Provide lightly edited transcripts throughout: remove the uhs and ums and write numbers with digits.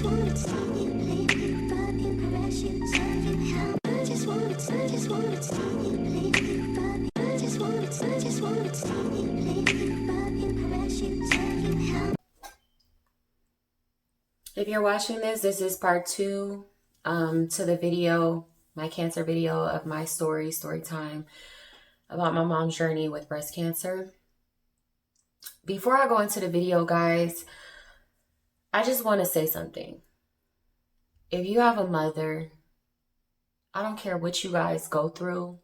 If you're watching this is part 2 to the video, my cancer video of my story time about my mom's journey with breast cancer. Before I go into the video, guys, I just want to say something. If you have a mother, I don't care what you guys go through.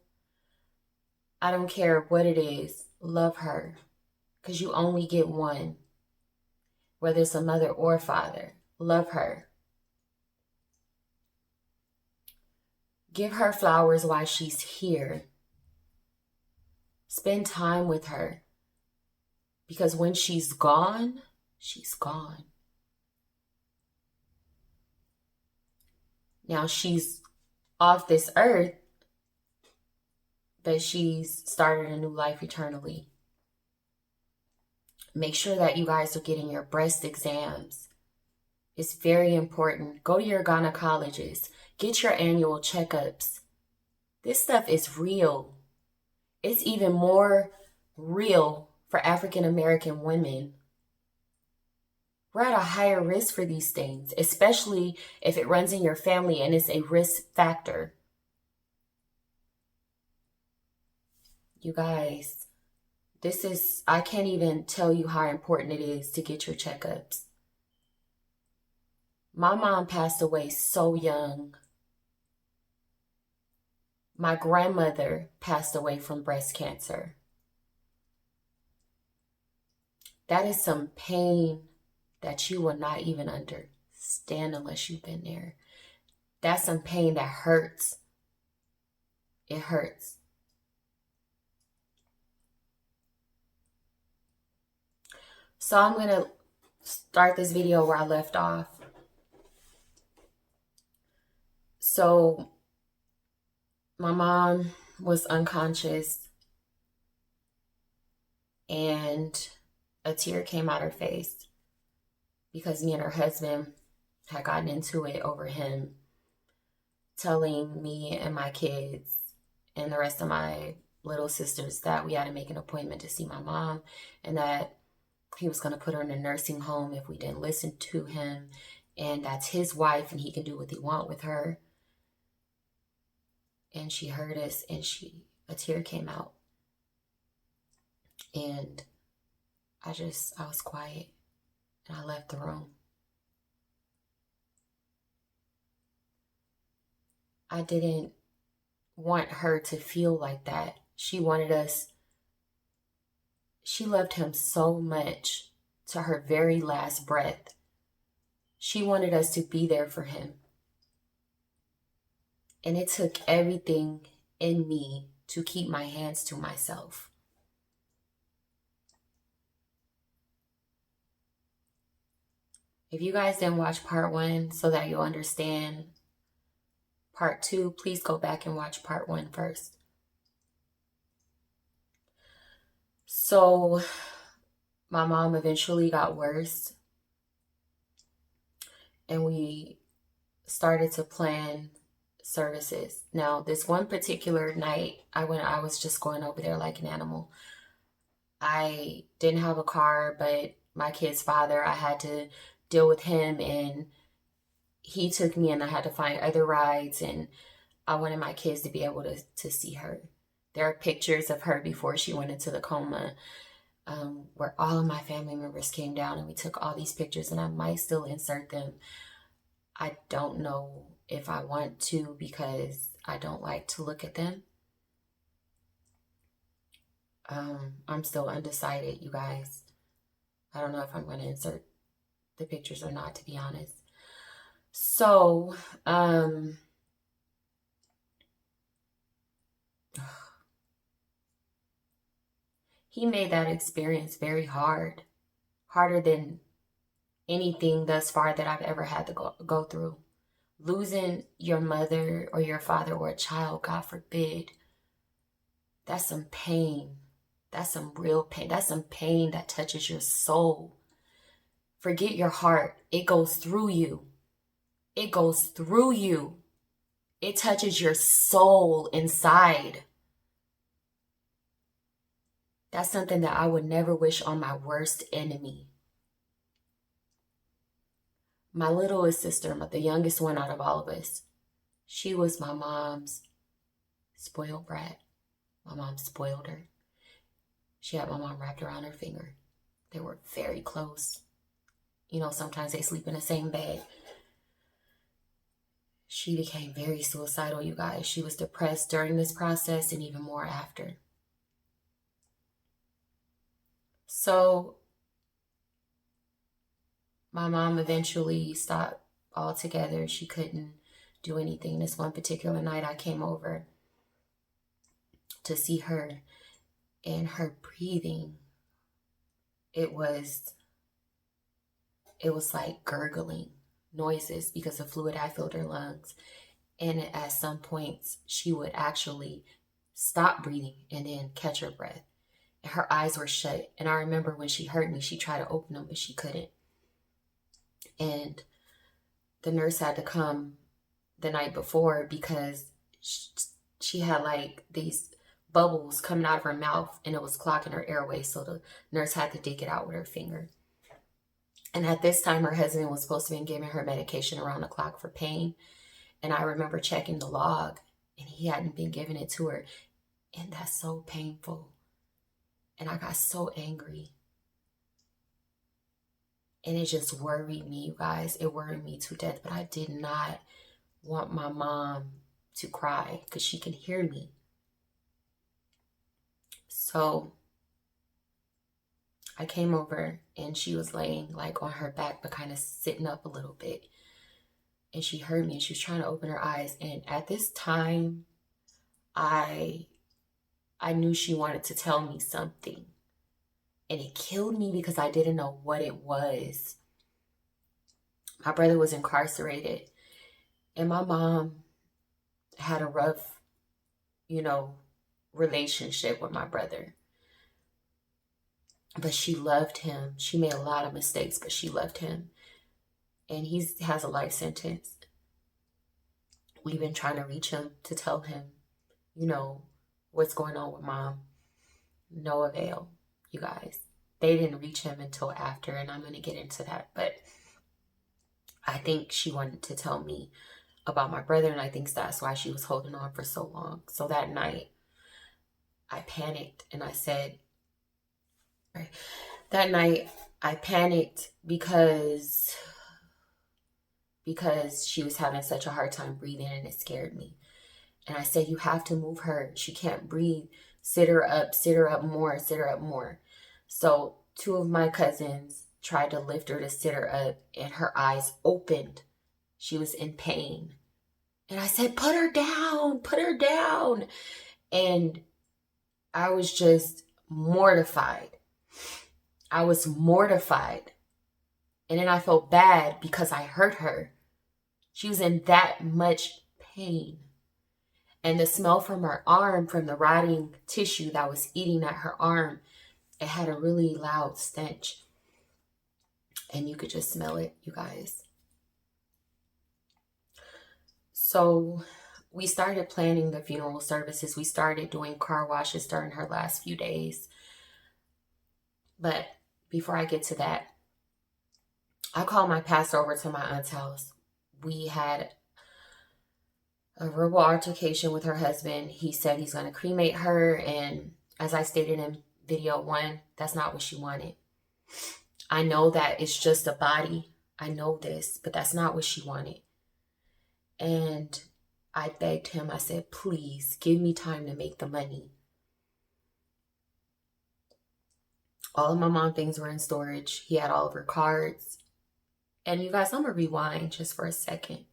I don't care what it is. Love her, because you only get one, whether it's a mother or a father. Love her. Give her flowers while she's here. Spend time with her. Because when she's gone, she's gone. Now she's off this earth, but she's started a new life eternally. Make sure that you guys are getting your breast exams. It's very important. Go to your gynecologist. Get your annual checkups. This stuff is real. It's even more real for African American women. We're at a higher risk for these things, especially if it runs in your family and it's a risk factor. You guys, I can't even tell you how important it is to get your checkups. My mom passed away so young. My grandmother passed away from breast cancer. That is some pain that you will not even understand unless you've been there. That's some pain that hurts. It hurts. So I'm going to start this video where I left off. So my mom was unconscious and a tear came out her face because me and her husband had gotten into it over him telling me and my kids and the rest of my little sisters that we had to make an appointment to see my mom and that he was going to put her in a nursing home if we didn't listen to him, and that's his wife and he can do what he wants with her. And she heard us and a tear came out. And I was quiet and I left the room. I didn't want her to feel like that. She loved him so much to her very last breath. She wanted us to be there for him. And it took everything in me to keep my hands to myself. If you guys didn't watch part 1 so that you'll understand part 2, please go back and watch part 1 first. So my mom eventually got worse. And we started to plan services. Now, this one particular night, I was just going over there like an animal. I didn't have a car, but my kid's father, I had to deal with him, and he took me, and I had to find other rides, and I wanted my kids to be able to see her. There are pictures of her before she went into the coma, where all of my family members came down, and we took all these pictures, and I might still insert them. I don't know if I want to because I don't like to look at them. I'm still undecided, you guys. I don't know if I'm going to insert the pictures or not, to be honest. So, he made that experience very hard. Harder than anything thus far that I've ever had to go through. Losing your mother or your father or a child, God forbid, that's some pain. That's some real pain. That's some pain that touches your soul. Forget your heart. It goes through you. It goes through you. It touches your soul inside. That's something that I would never wish on my worst enemy. My littlest sister, the youngest one out of all of us, she was my mom's spoiled brat. My mom spoiled her. She had my mom wrapped around her finger. They were very close. You know, sometimes they sleep in the same bed. She became very suicidal, you guys. She was depressed during this process and even more after. So my mom eventually stopped altogether. She couldn't do anything. This one particular night I came over to see her, and her breathing, it was like gurgling noises because the fluid had filled her lungs. And at some points, she would actually stop breathing and then catch her breath. And her eyes were shut. And I remember when she heard me, she tried to open them, but she couldn't. And the nurse had to come the night before because she had like these bubbles coming out of her mouth and it was clogging her airway. So the nurse had to dig it out with her finger. And at this time, her husband was supposed to be giving her medication around the clock for pain. And I remember checking the log and he hadn't been giving it to her. And that's so painful. And I got so angry. And it just worried me, you guys. It worried me to death. But I did not want my mom to cry because she can hear me. So I came over and she was laying like on her back, but kind of sitting up a little bit. And she heard me and she was trying to open her eyes. And at this time, I knew she wanted to tell me something. And it killed me because I didn't know what it was. My brother was incarcerated. And my mom had a rough, relationship with my brother. But she loved him. She made a lot of mistakes, but she loved him. And he has a life sentence. We've been trying to reach him to tell him, what's going on with mom. No avail, you guys. They didn't reach him until after, and I'm going to get into that. But I think she wanted to tell me about my brother, and I think that's why she was holding on for so long. So that night, I panicked, and I said, because she was having such a hard time breathing and it scared me. And I said, you have to move her. She can't breathe. Sit her up more, sit her up more. So 2 of my cousins tried to lift her to sit her up and her eyes opened. She was in pain. And I said, put her down, put her down. And I was just mortified. I was mortified. And then I felt bad because I hurt her. She was in that much pain. And the smell from her arm, from the rotting tissue that was eating at her arm, it had a really loud stench. And you could just smell it, you guys. So we started planning the funeral services. We started doing car washes during her last few days. But before I get to that, I called my pastor over to my aunt's house. We had a verbal altercation with her husband. He said he's going to cremate her. And as I stated in video 1, that's not what she wanted. I know that it's just a body. I know this, but that's not what she wanted. And I begged him. I said, please give me time to make the money. All of my mom things were in storage. He had all of her cards. And you guys, I'm going to rewind just for a second.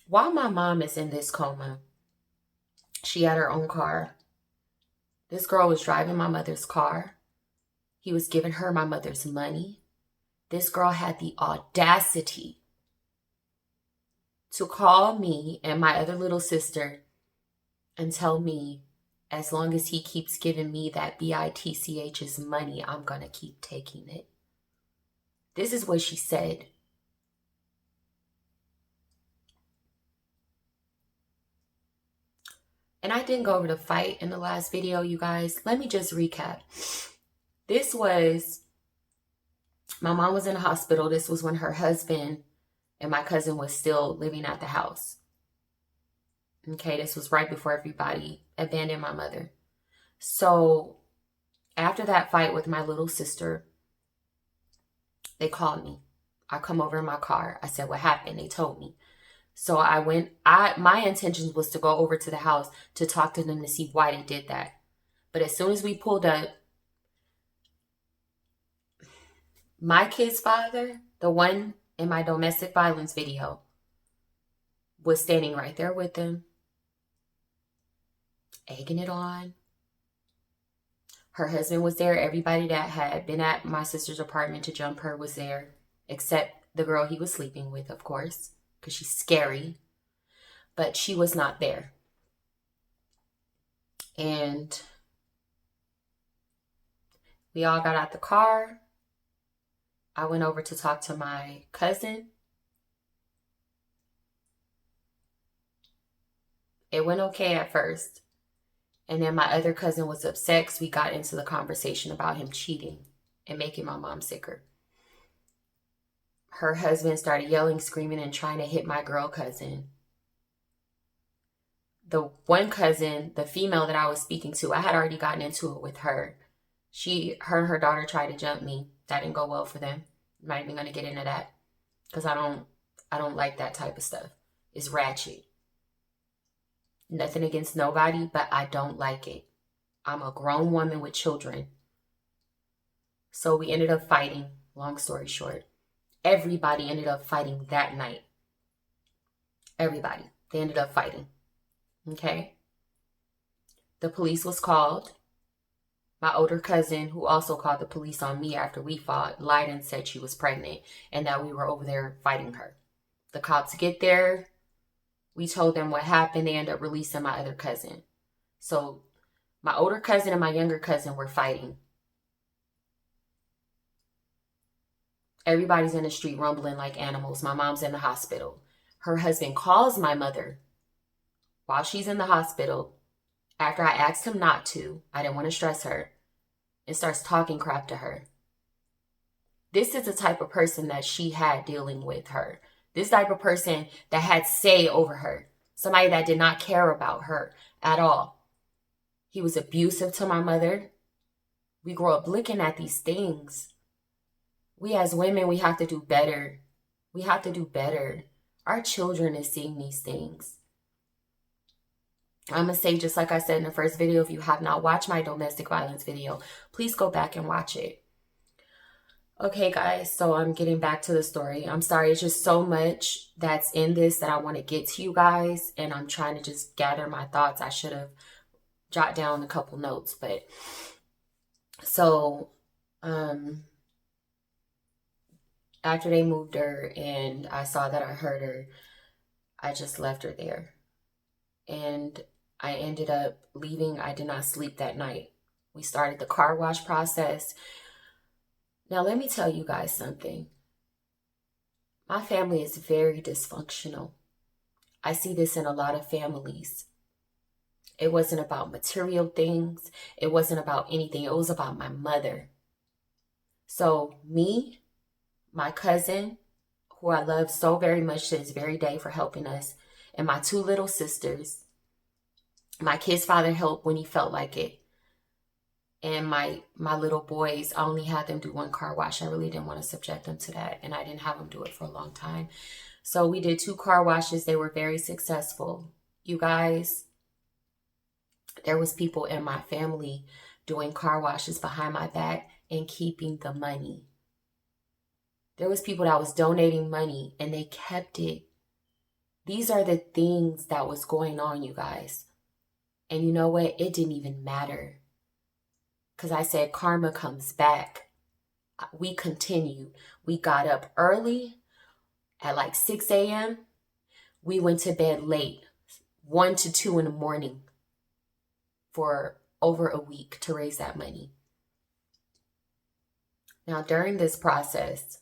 While my mom is in this coma, she had her own car. This girl was driving my mother's car. He was giving her my mother's money. This girl had the audacity to call me and my other little sister and tell me, as long as he keeps giving me that BITCH's money, I'm going to keep taking it. This is what she said. And I didn't go over the fight in the last video, you guys. Let me just recap. This was, my mom was in the hospital. This was when her husband and my cousin was still living at the house. Okay, this was right before everybody abandoned my mother. So after that fight with my little sister, they called me. I come over in my car. I said, what happened? They told me. So I went, my intentions was to go over to the house to talk to them to see why they did that. But as soon as we pulled up, my kid's father, the one in my domestic violence video, was standing right there with them, egging it on. Her husband was there. Everybody that had been at my sister's apartment to jump her was there, except the girl he was sleeping with, of course, because she's scary. But she was not there. And we all got out the car. I went over to talk to my cousin. It went okay at first. And then my other cousin was upset because we got into the conversation about him cheating and making my mom sicker. Her husband started yelling, screaming, and trying to hit my girl cousin. The one cousin, the female that I was speaking to, I had already gotten into it with her. Her and her daughter tried to jump me. That didn't go well for them. I'm not even going to get into that because I don't like that type of stuff. It's ratchet. Nothing against nobody, but I don't like it. I'm a grown woman with children. So we ended up fighting. Long story short, everybody ended up fighting that night. Everybody. They ended up fighting. Okay? The police was called. My older cousin, who also called the police on me after we fought, lied and said she was pregnant and that we were over there fighting her. The cops get there. We told them what happened. They ended up releasing my other cousin. So my older cousin and my younger cousin were fighting. Everybody's in the street rumbling like animals. My mom's in the hospital. Her husband calls my mother while she's in the hospital after I asked him not to. I didn't want to stress her. And starts talking crap to her. This is the type of person that she had dealing with her. This type of person that had say over her. Somebody that did not care about her at all. He was abusive to my mother. We grew up looking at these things. We as women, we have to do better. We have to do better. Our children is seeing these things. I'm going to say, just like I said in the first video, if you have not watched my domestic violence video, please go back and watch it. Okay, guys, so I'm getting back to the story. I'm sorry, it's just so much that's in this that I want to get to you guys, and I'm trying to just gather my thoughts. I should have jotted down a couple notes, but so after they moved her and I saw that I hurt her, I just left her there. And I ended up leaving. I did not sleep that night. We started the car wash process. Now, let me tell you guys something. My family is very dysfunctional. I see this in a lot of families. It wasn't about material things. It wasn't about anything. It was about my mother. So me, my cousin, who I love so very much to this very day for helping us, and my two little sisters. My kid's father helped when he felt like it. And my little boys, I only had them do one car wash. I really didn't want to subject them to that. And I didn't have them do it for a long time. So we did 2 car washes. They were very successful. You guys, there was people in my family doing car washes behind my back and keeping the money. There was people that was donating money and they kept it. These are the things that was going on, you guys. And you know what? It didn't even matter. Because I said karma comes back. We continued. We got up early at like 6 a.m. We went to bed late, 1 to 2 in the morning for over a week to raise that money. Now, during this process,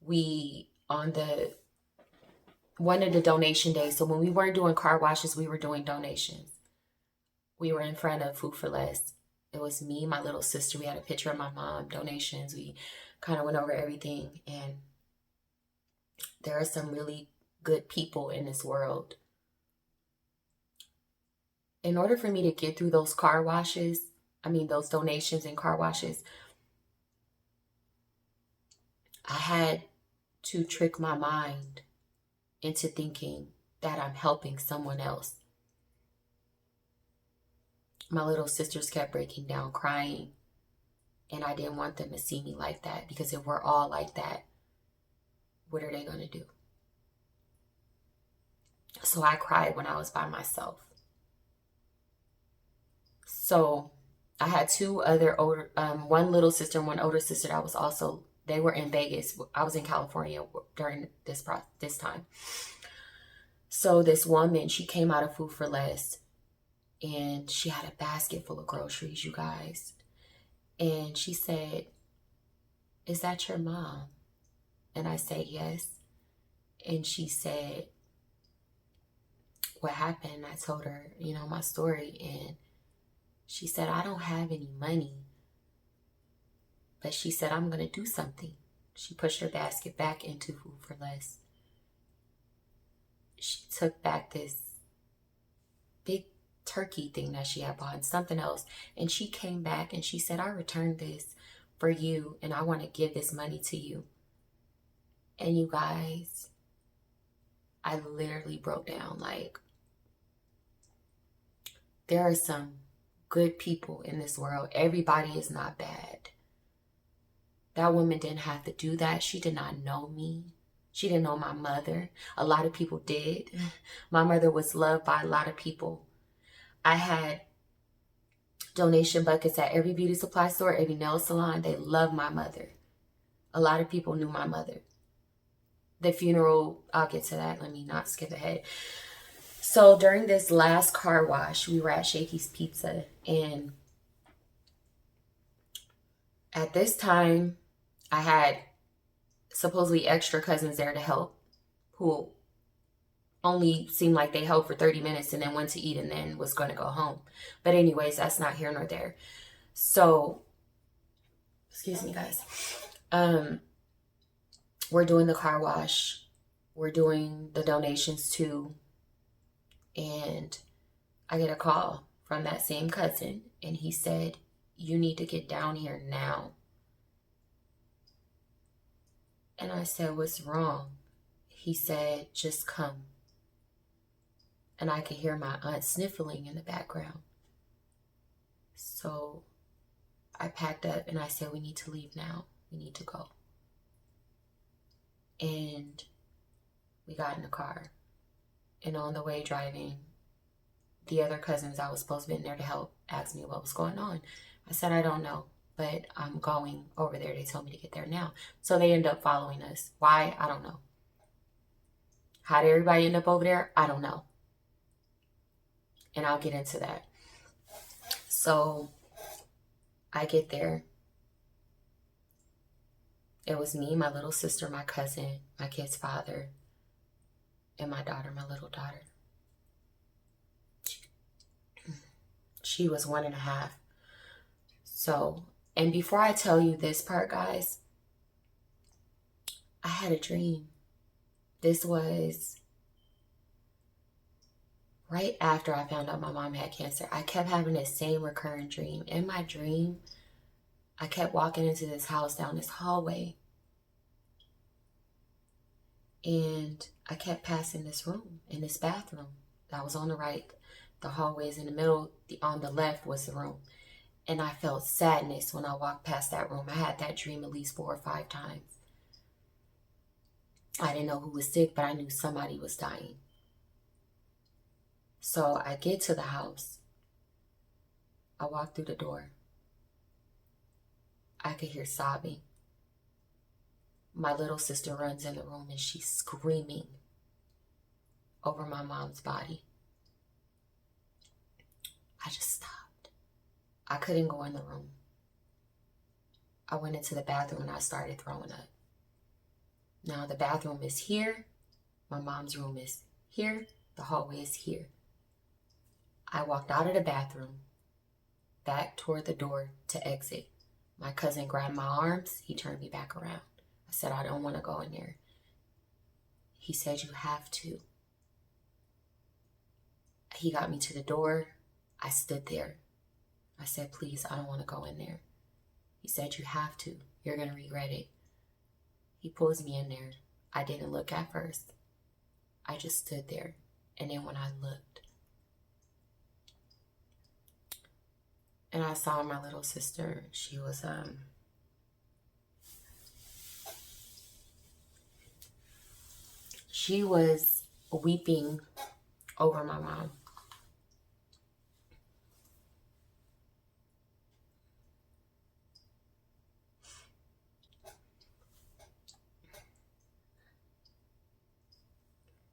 we, on the one of the donation days. So when we weren't doing car washes, we were doing donations. We were in front of Food for Less. It was me, my little sister. We had a picture of my mom, donations. We kind of went over everything. And there are some really good people in this world. In order for me to get through those car washes, those donations and car washes, I had to trick my mind into thinking that I'm helping someone else. My little sisters kept breaking down, crying, and I didn't want them to see me like that, because if we're all like that, what are they going to do? So I cried when I was by myself. So I had two other older, one little sister and one older sister that was also, they were in Vegas. I was in California during this time. So this woman, she came out of Food for Less, and she had a basket full of groceries, you guys. And she said, "Is that your mom?" And I said, "Yes." And she said, "What happened?" I told her, my story. And she said, "I don't have any money." But she said, "I'm going to do something." She pushed her basket back into Food for Less. She took back this big turkey thing that she had bought and something else. And she came back and she said, "I returned this for you, and I want to give this money to you." And you guys, I literally broke down. Like, there are some good people in this world. Everybody is not bad. That woman didn't have to do that. She did not know me. She didn't know my mother. A lot of people did. My mother was loved by a lot of people. I had donation buckets at every beauty supply store, every nail salon. They loved my mother. A lot of people knew my mother. The funeral, I'll get to that. Let me not skip ahead. So during this last car wash, we were at Shakey's Pizza. And at this time, I had supposedly extra cousins there to help, who only seemed like they helped for 30 minutes and then went to eat and then was going to go home. But anyways, that's not here nor there. So, excuse me, guys. We're doing the car wash. We're doing the donations too. And I get a call from that same cousin, and he said, "You need to get down here now." And I said, "What's wrong?" He said, "Just come." And I could hear my aunt sniffling in the background. So I packed up and I said, "We need to leave now. We need to go." And we got in the car. And on the way driving, the other cousins I was supposed to be in there to help asked me what was going on. I said, "I don't know, but I'm going over there. They told me to get there now." So they end up following us. Why? I don't know. How did everybody end up over there? I don't know. And I'll get into that. So I get there. It was me, my little sister, my cousin, my kid's father, and my daughter, my little daughter. She was 1.5. So, and before I tell you this part, guys, I had a dream. This was right after I found out my mom had cancer. I kept having the same recurring dream. In my dream, I kept walking into this house down this hallway. And I kept passing this room in this bathroom that was on the right. The hallway is in the middle. On the left was the room. And I felt sadness when I walked past that room. I had that dream at least 4 or 5 times. I didn't know who was sick, but I knew somebody was dying. So I get to the house. I walk through the door. I could hear sobbing. My little sister runs in the room and she's screaming over my mom's body. I just stopped. I couldn't go in the room. I went into the bathroom and I started throwing up. Now the bathroom is here. My mom's room is here. The hallway is here. I walked out of the bathroom, back toward the door to exit. My cousin grabbed my arms. He turned me back around. I said, I don't want to go in there. He said, you have to. He got me to the door. I stood there. I said, please, I don't want to go in there. He said, you have to. You're going to regret it. He pulls me in there. I didn't look at first. I just stood there. And then when I looked, and I saw my little sister, she was weeping over my mom.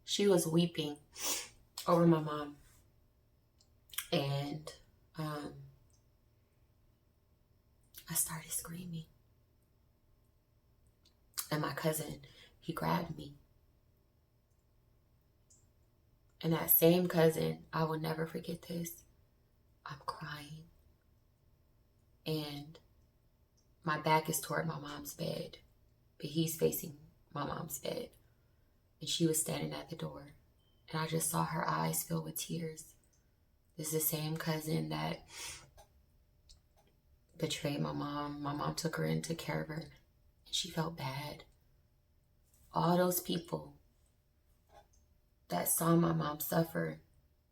She was weeping over my mom. And I started screaming. And my cousin, he grabbed me. And that same cousin, I will never forget this. I'm crying. And my back is toward my mom's bed, but he's facing my mom's bed. And she was standing at the door. And I just saw her eyes fill with tears. This is the same cousin that betrayed my mom. My mom took her in, took care of her, and she felt bad. All those people that saw my mom suffer,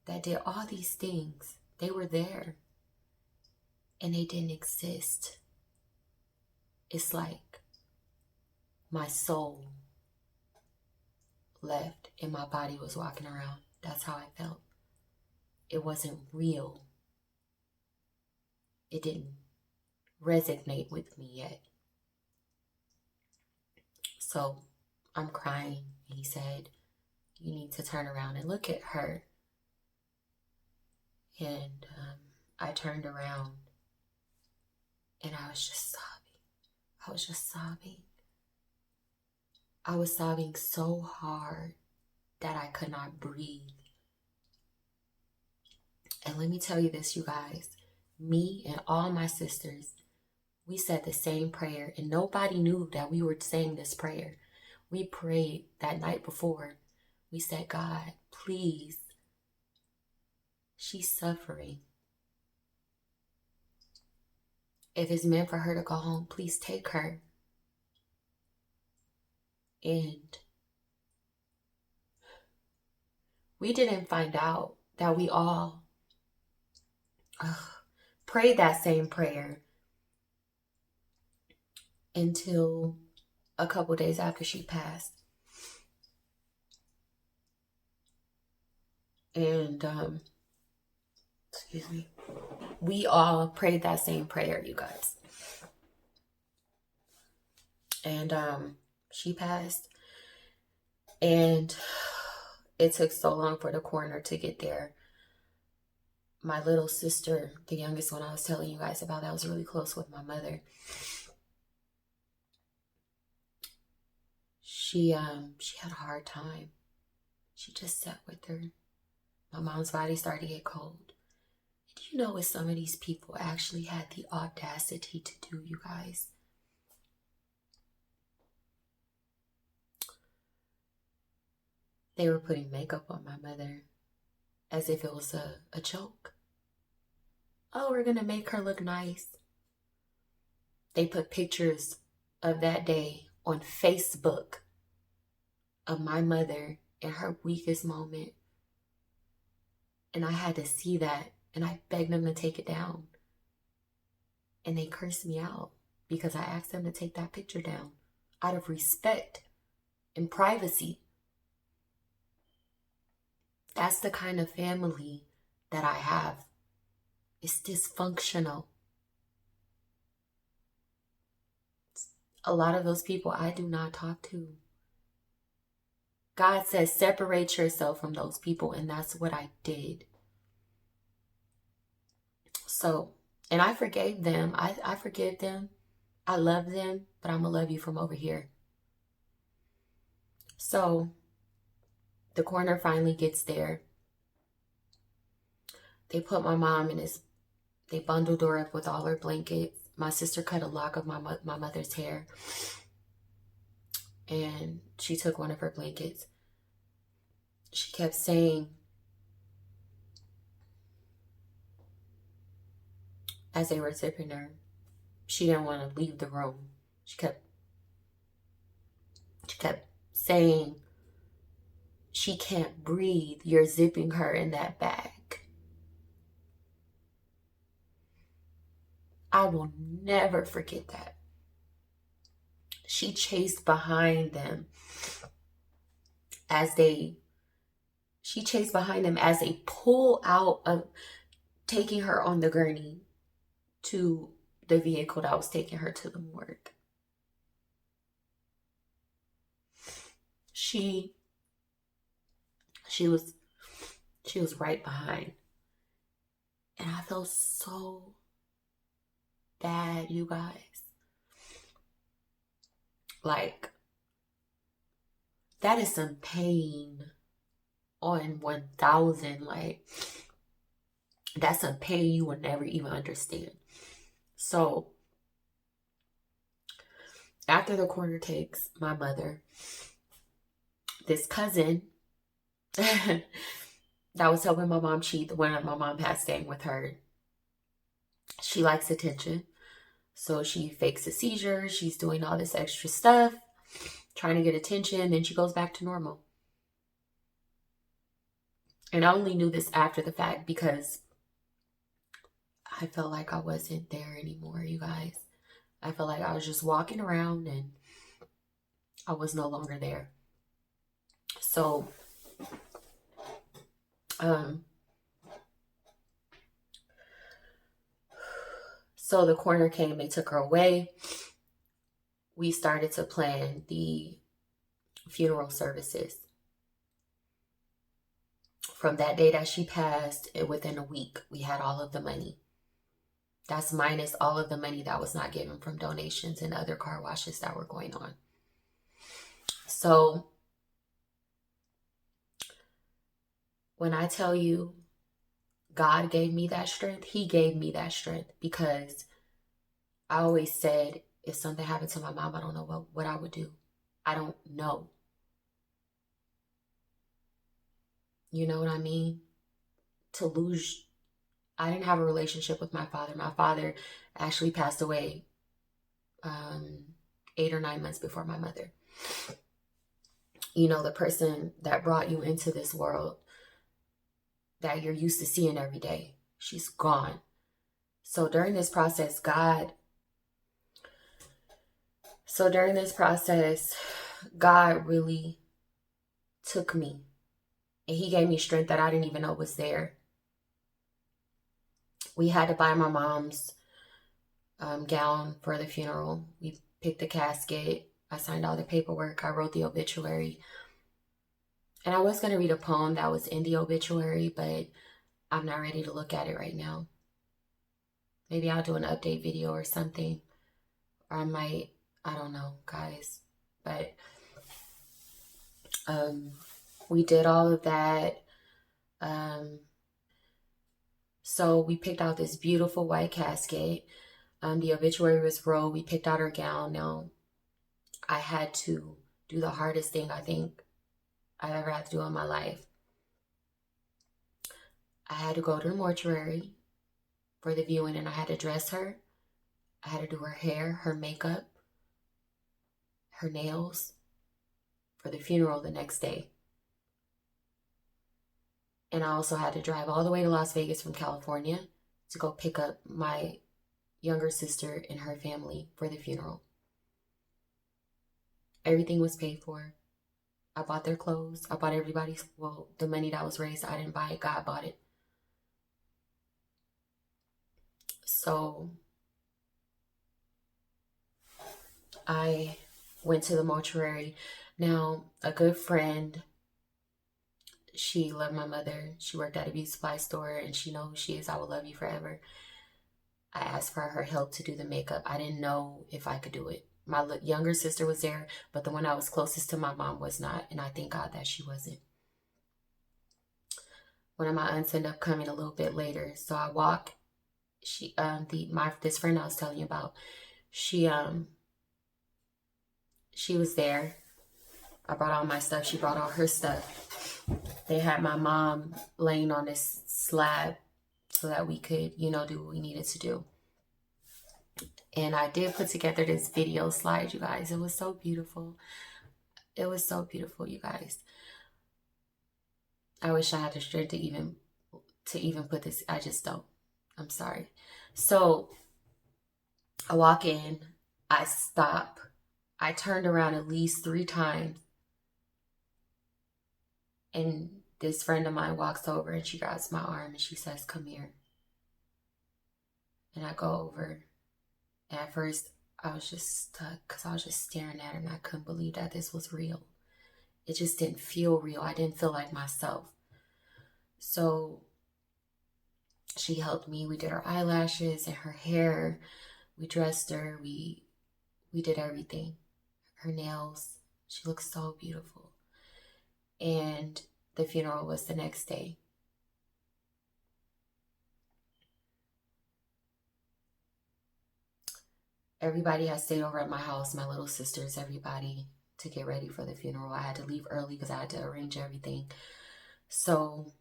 that did all these things, they were there. And they didn't exist. It's like my soul left and my body was walking around. That's how I felt. It wasn't real. It didn't resonate with me yet. So I'm crying. He said, you need to turn around and look at her. And I turned around and I was just sobbing. I was just sobbing. I was sobbing so hard that I could not breathe. And let me tell you this, you guys. Me and all my sisters, we said the same prayer, and nobody knew that we were saying this prayer. We prayed that night before. We said, God, please, she's suffering. If it's meant for her to go home, please take her. And we didn't find out that we all prayed that same prayer until a couple days after she passed. And, excuse me, we all prayed that same prayer, you guys. And she passed. And it took so long for the coroner to get there. My little sister, the youngest one I was telling you guys about, that was really close with my mother. She had a hard time. She just sat with her. My mom's body started to get cold. Do you know what some of these people actually had the audacity to do, you guys? They were putting makeup on my mother as if it was a joke. Oh, we're gonna make her look nice. They put pictures of that day on Facebook of my mother in her weakest moment. And I had to see that, and I begged them to take it down. And they cursed me out because I asked them to take that picture down out of respect and privacy. That's the kind of family that I have. It's dysfunctional. A lot of those people I do not talk to. God says separate yourself from those people, and that's what I did. So, and I forgave them. I forgive them. I love them, but I'm going to love you from over here. So, The coroner finally gets there. They put my mom in his, they bundled her up with all her blankets. My sister cut a lock of my mother's hair, and she took one of her blankets. She kept saying, as they were zipping her, she didn't want to leave the room. She kept saying, she can't breathe. You're zipping her in that bag. I will never forget that. She chased behind them as they pull out of taking her on the gurney to the vehicle that was taking her to the morgue. She was right behind. And I felt so bad, you guys. Like, that is some pain on 1,000. Like, that's some pain you will never even understand. So, after the coroner takes my mother, this cousin that was helping my mom cheat when my mom had staying with her, she likes attention. So she fakes a seizure. She's doing all this extra stuff, trying to get attention. Then she goes back to normal. And I only knew this after the fact because I felt like I wasn't there anymore, you guys. I felt like I was just walking around and I was no longer there. So, so the coroner came, they took her away. We started to plan the funeral services. From that day that she passed, within a week, we had all of the money. That's minus all of the money that was not given from donations and other car washes that were going on. So, when I tell you God gave me that strength, He gave me that strength, because I always said, if something happened to my mom, I don't know what I would do. I don't know. You know what I mean? To lose, I didn't have a relationship with my father. My father actually passed away 8 or 9 months before my mother. You know, the person that brought you into this world that you're used to seeing every day, she's gone. So during this process, God really took me, and He gave me strength that I didn't even know was there. We had to buy my mom's gown for the funeral. We picked the casket. I signed all the paperwork. I wrote the obituary. And I was going to read a poem that was in the obituary, but I'm not ready to look at it right now. Maybe I'll do an update video or something. Or I don't know, guys. But we did all of that. So we picked out this beautiful white casket. The obituary was rolled. We picked out her gown. Now, I had to do the hardest thing I think I've ever had to do in my life. I had to go to the mortuary for the viewing, and I had to dress her. I had to do her hair, her makeup, her nails for the funeral the next day. And I also had to drive all the way to Las Vegas from California to go pick up my younger sister and her family for the funeral. Everything was paid for. I bought their clothes. I bought everybody's, the money that was raised, I didn't buy it. God bought it. So I went to the mortuary. Now, a good friend, she loved my mother. She worked at a beauty supply store, and she knows who she is. I will love you forever. I asked for her help to do the makeup. I didn't know if I could do it. My younger sister was there, but the one I was closest to, my mom, was not. And I thank God that she wasn't. One of my aunts ended up coming a little bit later. So I walk. This friend I was telling you about, she was there. I brought all my stuff. She brought all her stuff. They had my mom laying on this slab so that we could, do what we needed to do. And I did put together this video slide, you guys. It was so beautiful. It was so beautiful, you guys. I wish I had the strength to even put this. I just don't. I'm sorry. So I walk in, I stop. I turned around at least 3 times. And this friend of mine walks over and she grabs my arm and she says, "Come here." And I go over. And at first, I was just stuck because I was just staring at her and I couldn't believe that this was real. It just didn't feel real. I didn't feel like myself. So she helped me. We did her eyelashes and her hair. We dressed her. We did everything. Her nails. She looked so beautiful. And the funeral was the next day. Everybody had stayed over at my house, my little sisters, everybody, to get ready for the funeral. I had to leave early because I had to arrange everything. So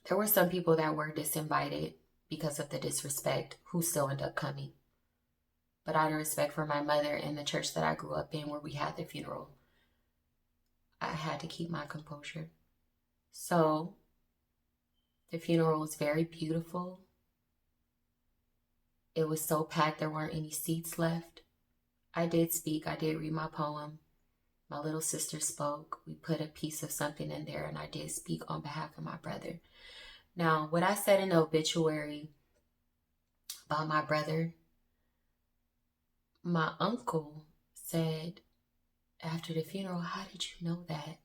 there were some people that were disinvited because of the disrespect who still ended up coming. But out of respect for my mother and the church that I grew up in where we had the funeral, I had to keep my composure. So the funeral was very beautiful. It was so packed there weren't any seats left. I did speak. I did read my poem. My little sister spoke. We put a piece of something in there and I did speak on behalf of my brother. Now, what I said in the obituary about my brother, my uncle said after the funeral, "How did you know that?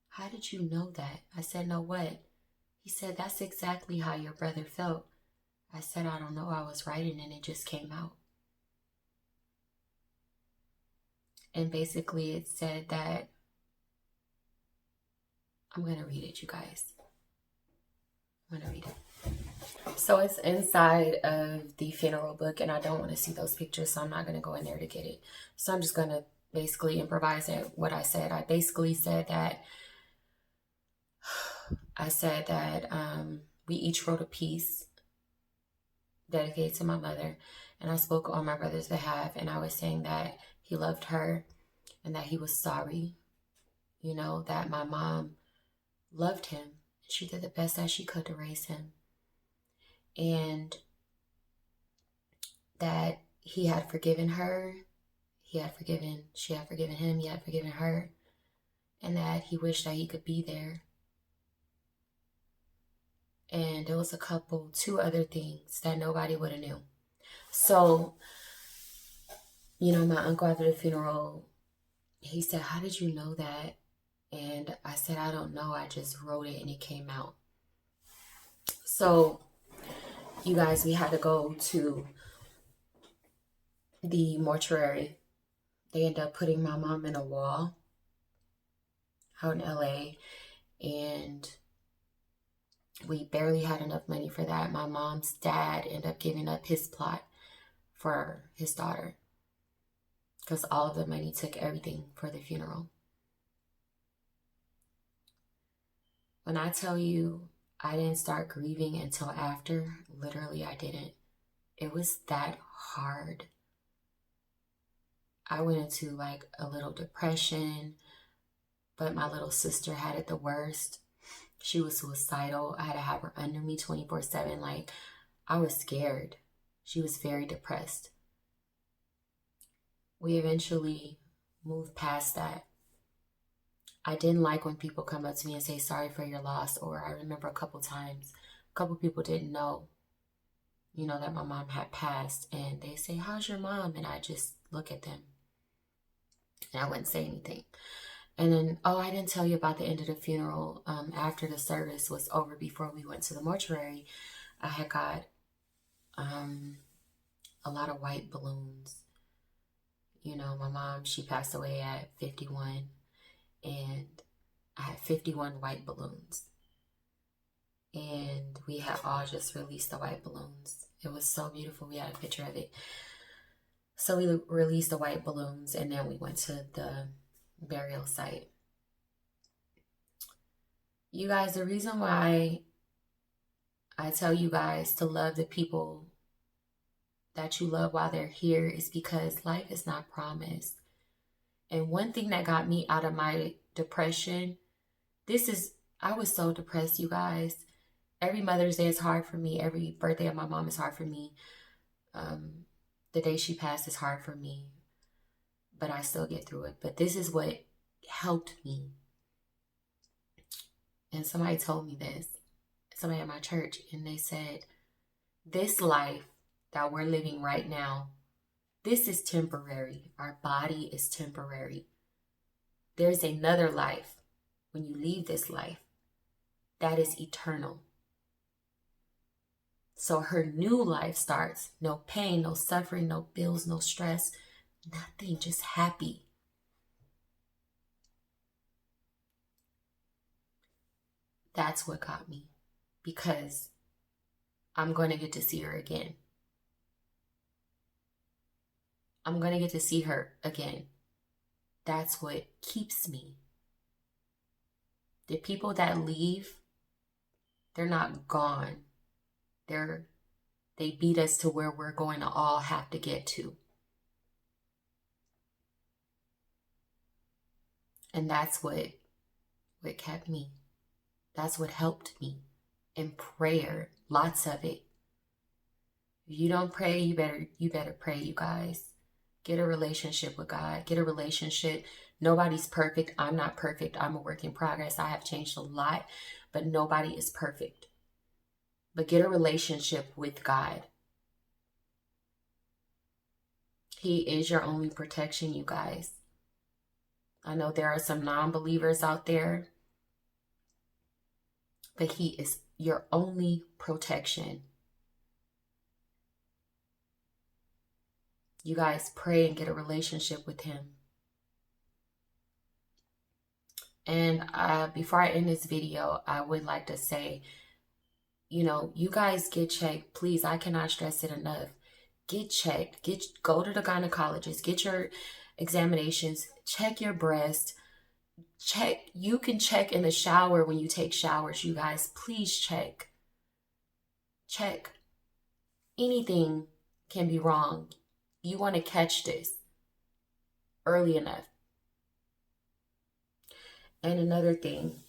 How did you know that?" I said, "No, what?" He said, "That's exactly how your brother felt." I said, "I don't know. I was writing and it just came out." And basically it said that, I'm going to read it, you guys. I'm going to read it. So it's inside of the funeral book and I don't want to see those pictures, so I'm not going to go in there to get it. So I'm just going to basically improvise at what I said. I basically said that we each wrote a piece dedicated to my mother, and I spoke on my brother's behalf, and I was saying that he loved her and that he was sorry, that my mom loved him. She did the best that she could to raise him, and that he had forgiven her, she had forgiven him, he had forgiven her, and that he wished that he could be there. And there was two other things that nobody would have knew. So, my uncle after the funeral, he said, "How did you know that?" And I said, "I don't know. I just wrote it and it came out." So, you guys, we had to go to the mortuary. They ended up putting my mom in a wall out in LA. And we barely had enough money for that. My mom's dad ended up giving up his plot for his daughter because all of the money took everything for the funeral. When I tell you I didn't start grieving until after, literally I didn't. It was that hard. I went into like a little depression, but my little sister had it the worst. She was suicidal. I had to have her under me 24/7. Like, I was scared. She was very depressed. We eventually moved past that. I didn't like when people come up to me and say sorry for your loss, or I remember a couple times, a couple people didn't know, that my mom had passed, and they say, "How's your mom?" And I just look at them and I wouldn't say anything. And then, I didn't tell you about the end of the funeral. After the service was over, before we went to the mortuary, I had got a lot of white balloons. My mom, she passed away at 51. And I had 51 white balloons. And we had all just released the white balloons. It was so beautiful. We had a picture of it. So we released the white balloons and then we went to the burial site. You guys, the reason why I tell you guys to love the people that you love while they're here is because life is not promised. And one thing that got me out of my depression, I was so depressed, you guys. Every Mother's Day is hard for me. Every birthday of my mom is hard for me. The day she passed is hard for me. But I still get through it. But this is what helped me. And somebody told me this. Somebody at my church. And they said, this life that we're living right now, this is temporary. Our body is temporary. There's another life when you leave this life that is eternal. So her new life starts. No pain, no suffering, no bills, no stress, nothing, just happy. That's what got me, because I'm going to get to see her again. I'm going to get to see her again. That's what keeps me. The people that leave, they're not gone. They beat us to where we're going to all have to get to. And that's what kept me. That's what helped me. And prayer, lots of it. If you don't pray, you better pray, you guys. Get a relationship with God. Get a relationship. Nobody's perfect. I'm not perfect. I'm a work in progress. I have changed a lot, but nobody is perfect. But get a relationship with God. He is your only protection, you guys. I know there are some non-believers out there, but He is your only protection. You guys pray and get a relationship with Him. And before I end this video, I would like to say, you guys get checked. Please, I cannot stress it enough. Get checked. Go to the gynecologist. Get your examinations. Check your breast. You can check in the shower when you take showers, you guys. Please check. Check. Anything can be wrong. You want to catch this early enough. And another thing,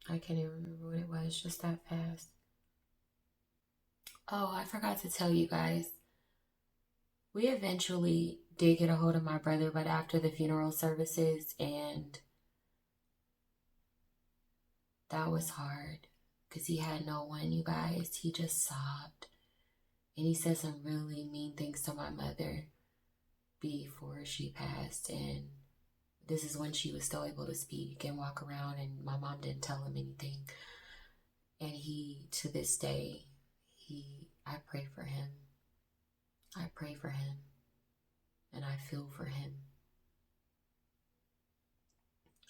I can't even remember what it was just that fast. Oh, I forgot to tell you guys. We eventually did get a hold of my brother, but after the funeral services, and that was hard because he had no one, you guys. He just sobbed. And he said some really mean things to my mother before she passed. And this is when she was still able to speak and walk around, and my mom didn't tell him anything. And he, to this day, I pray for him. I pray for him. And I feel for him.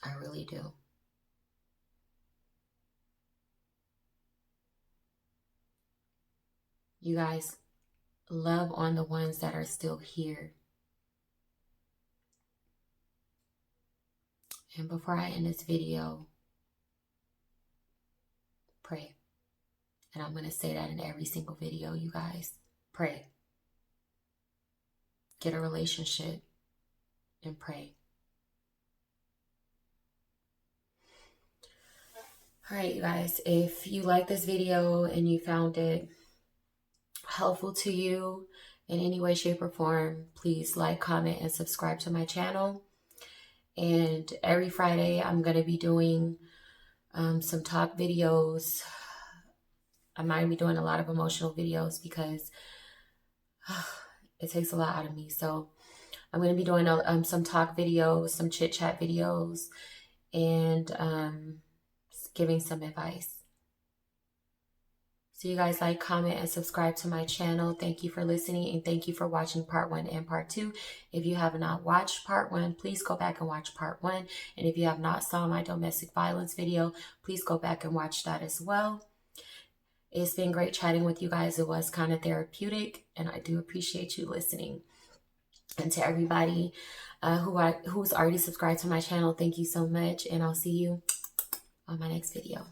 I really do. You guys, love on the ones that are still here. And before I end this video, pray. And I'm going to say that in every single video, you guys. Pray. Get a relationship and pray. All right, you guys, if you like this video and you found it helpful to you in any way, shape, or form, please like, comment, and subscribe to my channel. And every Friday, I'm going to be doing some talk videos. I might be doing a lot of emotional videos because it takes a lot out of me. So I'm going to be doing some talk videos, some chit chat videos, and giving some advice. So you guys like, comment, and subscribe to my channel. Thank you for listening, and thank you for watching part 1 and part 2. If you have not watched part 1, please go back and watch part 1. And if you have not saw my domestic violence video, please go back and watch that as well. It's been great chatting with you guys. It was kind of therapeutic, and I do appreciate you listening. And to everybody who's already subscribed to my channel, thank you so much, and I'll see you on my next video.